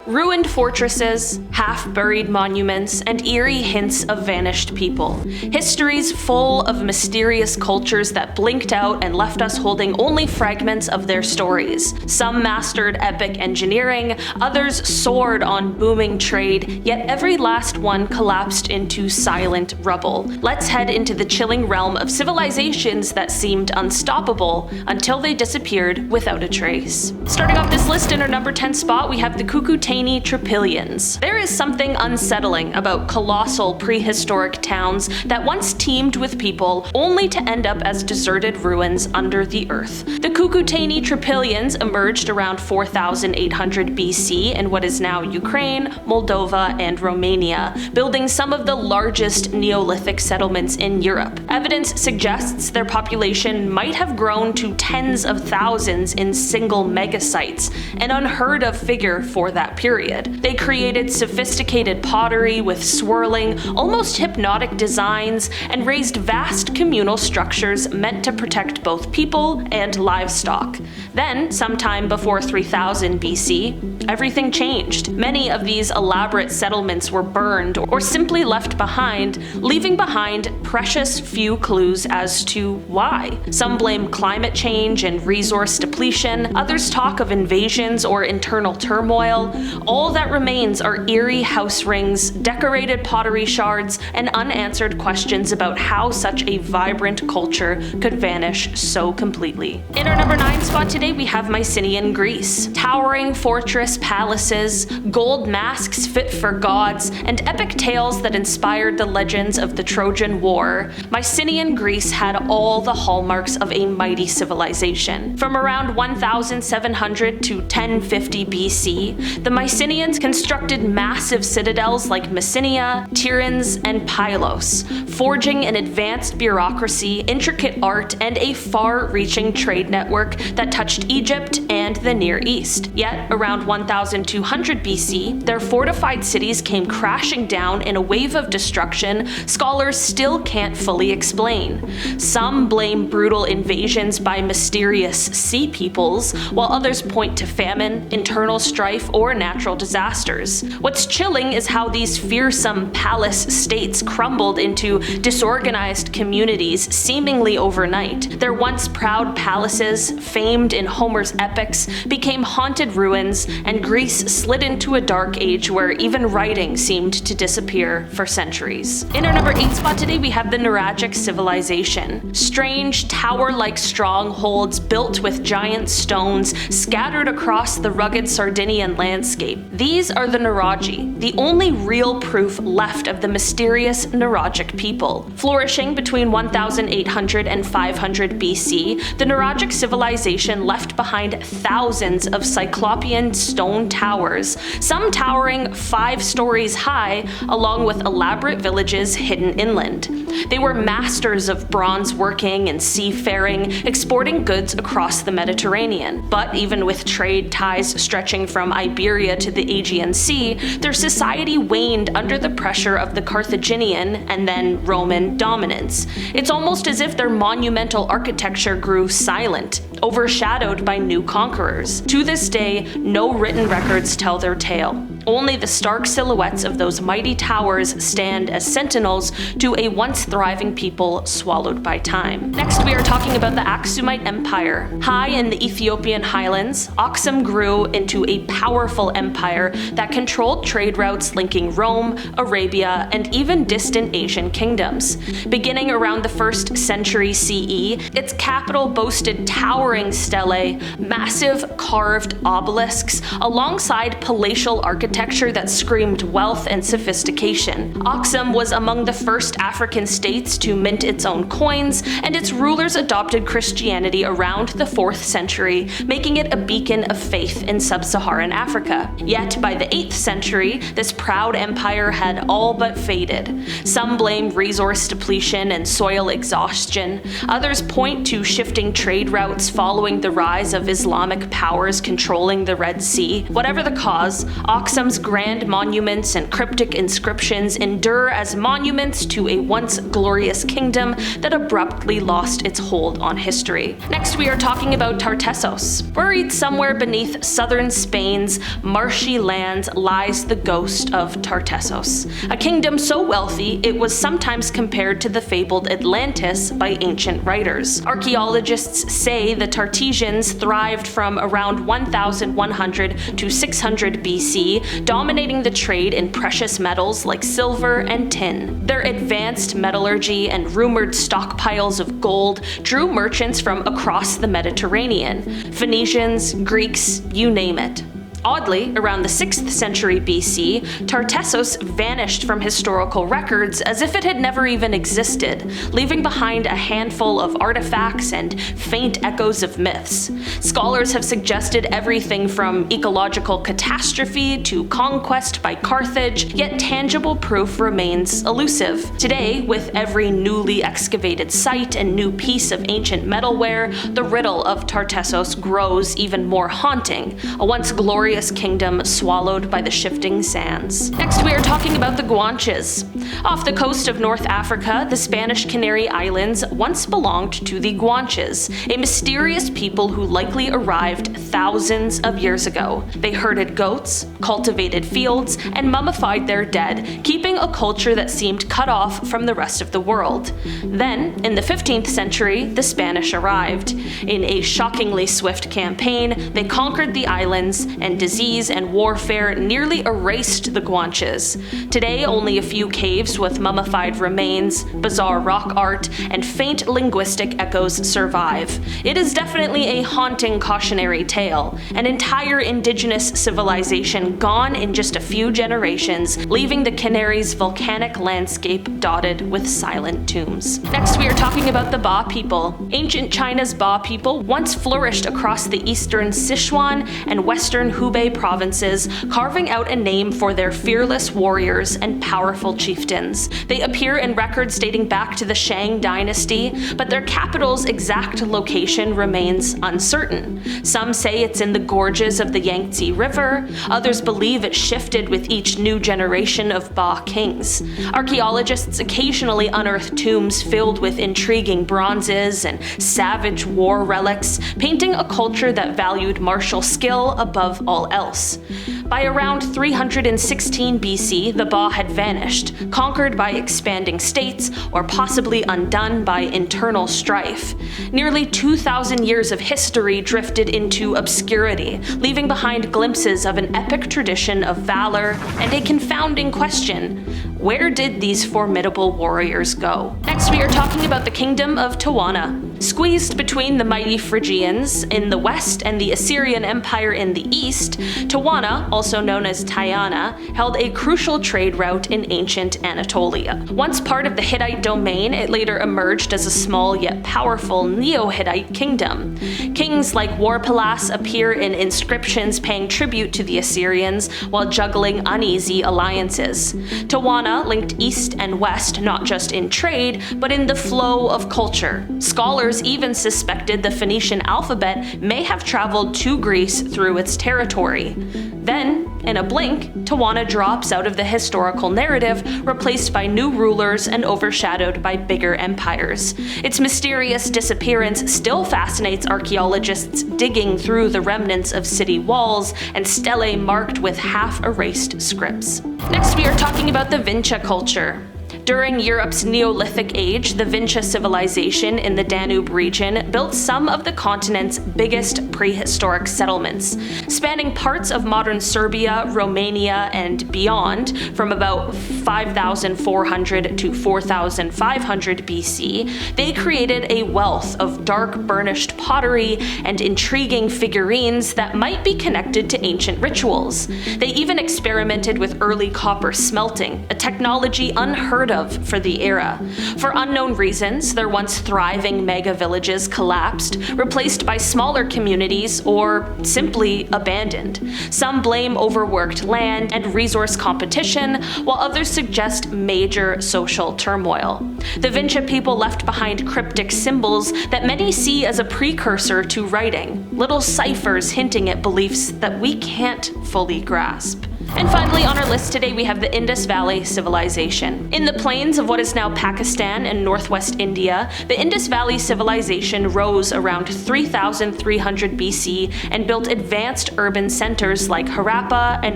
Ruined fortresses, half-buried monuments, and eerie hints of vanished people. History's full of mysterious cultures that blinked out and left us holding only fragments of their stories. Some mastered epic engineering, others soared on booming trade, yet every last one collapsed into silent rubble. Let's head into the chilling realm of civilizations that seemed unstoppable until they disappeared without a trace. Starting off this list in our number 10 spot, we have the Cucuteni Trypillians. There is something unsettling about colossal prehistoric towns that once teemed with people, only to end up as deserted ruins under the earth. The Cucuteni Trypillians emerged around 4800 BC in what is now Ukraine, Moldova, and Romania, building some of the largest Neolithic settlements in Europe. Evidence suggests their population might have grown to tens of thousands in single megasites, an unheard of figure for that period. They created sophisticated pottery with swirling, almost hypnotic designs, and raised vast communal structures meant to protect both people and livestock. Then, sometime before 3000 BC, everything changed. Many of these elaborate settlements were burned or simply left behind, leaving behind precious few clues as to why. Some blame climate change and resource depletion, others talk of invasions or internal turmoil. All that remains are eerie house rings, decorated pottery shards, and unanswered questions about how such a vibrant culture could vanish so completely. In our number 9 spot today, we have Mycenaean Greece. Towering fortress palaces, gold masks fit for gods, and epic tales that inspired the legends of the Trojan War, Mycenaean Greece had all the hallmarks of a mighty civilization. From around 1700 to 1050 BC, the Mycenaeans constructed massive citadels like Messenia, Tiryns, and Pylos, forging an advanced bureaucracy, intricate art, and a far-reaching trade network that touched Egypt and the Near East. Yet, around 1200 BC, their fortified cities came crashing down in a wave of destruction scholars still can't fully explain. Some blame brutal invasions by mysterious sea peoples, while others point to famine, internal strife, or natural disasters. What's chilling is how these fearsome palace states crumbled into disorganized communities seemingly overnight. Their once proud palaces, famed in Homer's epics, became haunted ruins, and Greece slid into a dark age where even writing seemed to disappear for centuries. In our number 8 spot today, we have the Nuragic Civilization. Strange, tower-like strongholds built with giant stones scattered across the rugged Sardinian landscape. These are the Nuragi, the only real proof left of the mysterious Nuragic people. Flourishing between 1800 and 500 BC, the Nuragic civilization left behind thousands of cyclopean stone towers, some towering 5 stories high, along with elaborate villages hidden inland. They were masters of bronze working and seafaring, exporting goods across the Mediterranean. But even with trade ties stretching from Iberia to the Aegean Sea, their society waned under the pressure of the Carthaginian and then Roman dominance. It's almost as if their monumental architecture grew silent, overshadowed by new conquerors. To this day, no written records tell their tale. Only the stark silhouettes of those mighty towers stand as sentinels to a once thriving people swallowed by time. Next, we are talking about the Aksumite Empire. High in the Ethiopian highlands, Aksum grew into a powerful empire that controlled trade routes linking Rome, Arabia, and even distant Asian kingdoms. Beginning around the 1st century CE, its capital boasted towering stelae, massive carved obelisks, alongside palatial architecture that screamed wealth and sophistication. Aksum was among the first African states to mint its own coins, and its rulers adopted Christianity around the 4th century, making it a beacon of faith in sub-Saharan Africa. Yet by the 8th century, this proud empire had all but faded. Some blame resource depletion and soil exhaustion. Others point to shifting trade routes following the rise of Islamic powers controlling the Red Sea. Whatever the cause, Aksum Axum's grand monuments and cryptic inscriptions endure as monuments to a once glorious kingdom that abruptly lost its hold on history. Next, we are talking about Tartessos. Buried somewhere beneath southern Spain's marshy lands lies the ghost of Tartessos, a kingdom so wealthy it was sometimes compared to the fabled Atlantis by ancient writers. Archaeologists say the Tartessos thrived from around 1100 to 600 BC, dominating the trade in precious metals like silver and tin. Their advanced metallurgy and rumored stockpiles of gold drew merchants from across the Mediterranean: Phoenicians, Greeks, you name it. Oddly, around the 6th century BC, Tartessos vanished from historical records as if it had never even existed, leaving behind a handful of artifacts and faint echoes of myths. Scholars have suggested everything from ecological catastrophe to conquest by Carthage, yet tangible proof remains elusive. Today, with every newly excavated site and new piece of ancient metalware, the riddle of Tartessos grows even more haunting, a once glorious kingdom swallowed by the shifting sands. Next, we are talking about the Guanches. Off the coast of North Africa, the Spanish Canary Islands once belonged to the Guanches, a mysterious people who likely arrived thousands of years ago. They herded goats, cultivated fields, and mummified their dead, keeping a culture that seemed cut off from the rest of the world. Then, in the 15th century, the Spanish arrived. In a shockingly swift campaign, they conquered the islands, and disease and warfare nearly erased the Guanches. Today, only a few caves with mummified remains, bizarre rock art, and faint linguistic echoes survive. It is definitely a haunting cautionary tale, an entire indigenous civilization gone in just a few generations, leaving the Canaries' volcanic landscape dotted with silent tombs. Next, we are talking about the Ba people. Ancient China's Ba people once flourished across the eastern Sichuan and western Hubei provinces, carving out a name for their fearless warriors and powerful chieftains. They appear in records dating back to the Shang dynasty, but their capital's exact location remains uncertain. Some say it's in the gorges of the Yangtze River, others believe it shifted with each new generation of Ba kings. Archaeologists occasionally unearth tombs filled with intriguing bronzes and savage war relics, painting a culture that valued martial skill above all else. By around 316 BC, the Ba had vanished, conquered by expanding states, or possibly undone by internal strife. Nearly 2,000 years of history drifted into obscurity, leaving behind glimpses of an epic tradition of valor and a confounding question: where did these formidable warriors go? Next, we are talking about the Kingdom of Tuwana. Squeezed between the mighty Phrygians in the west and the Assyrian Empire in the east, Tuwana, also known as Tyana, held a crucial trade route in ancient Anatolia. Once part of the Hittite domain, it later emerged as a small yet powerful Neo-Hittite kingdom. Kings like Warpilas appear in inscriptions paying tribute to the Assyrians while juggling uneasy alliances. Tuwana linked east and west not just in trade, but in the flow of culture. Scholars even suspected the Phoenician alphabet may have traveled to Greece through its territory. Then, in a blink, Tuwana drops out of the historical narrative, replaced by new rulers and overshadowed by bigger empires. Its mysterious disappearance still fascinates archaeologists digging through the remnants of city walls and stelae marked with half-erased scripts. Next, we are talking about the Vinča Culture. During Europe's Neolithic age, the Vinča Civilization in the Danube region built some of the continent's biggest prehistoric settlements. Spanning parts of modern Serbia, Romania, and beyond, from about 5,400 to 4,500 BC, they created a wealth of dark burnished pottery and intriguing figurines that might be connected to ancient rituals. They even experimented with early copper smelting, a technology unheard of for the era. For unknown reasons, their once thriving mega villages collapsed, replaced by smaller communities, or simply abandoned. Some blame overworked land and resource competition, while others suggest major social turmoil. The Vinča people left behind cryptic symbols that many see as a precursor to writing, little ciphers hinting at beliefs that we can't fully grasp. And finally on our list today we have the Indus Valley Civilization. In the plains of what is now Pakistan and northwest India, the Indus Valley Civilization rose around 3300 BC and built advanced urban centers like Harappa and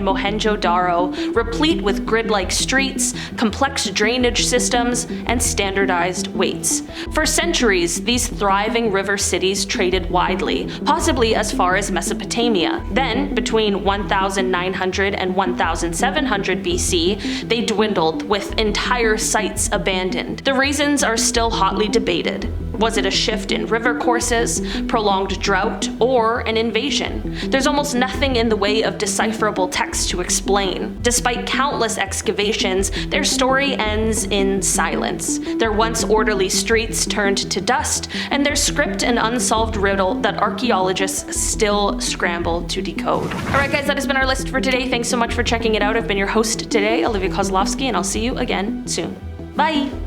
Mohenjo-Daro, replete with grid-like streets, complex drainage systems, and standardized weights. For centuries, these thriving river cities traded widely, possibly as far as Mesopotamia. Then, between 1900 and 1700 BC, they dwindled, with entire sites abandoned. The reasons are still hotly debated. Was it a shift in river courses, prolonged drought, or an invasion? There's almost nothing in the way of decipherable text to explain. Despite countless excavations, their story ends in silence. Their once orderly streets turned to dust, and their script an unsolved riddle that archaeologists still scramble to decode. Alright guys, that has been our list for today. Thanks so much for checking it out. I've been your host today, Olivia Kozlovsky, and I'll see you again soon. Bye!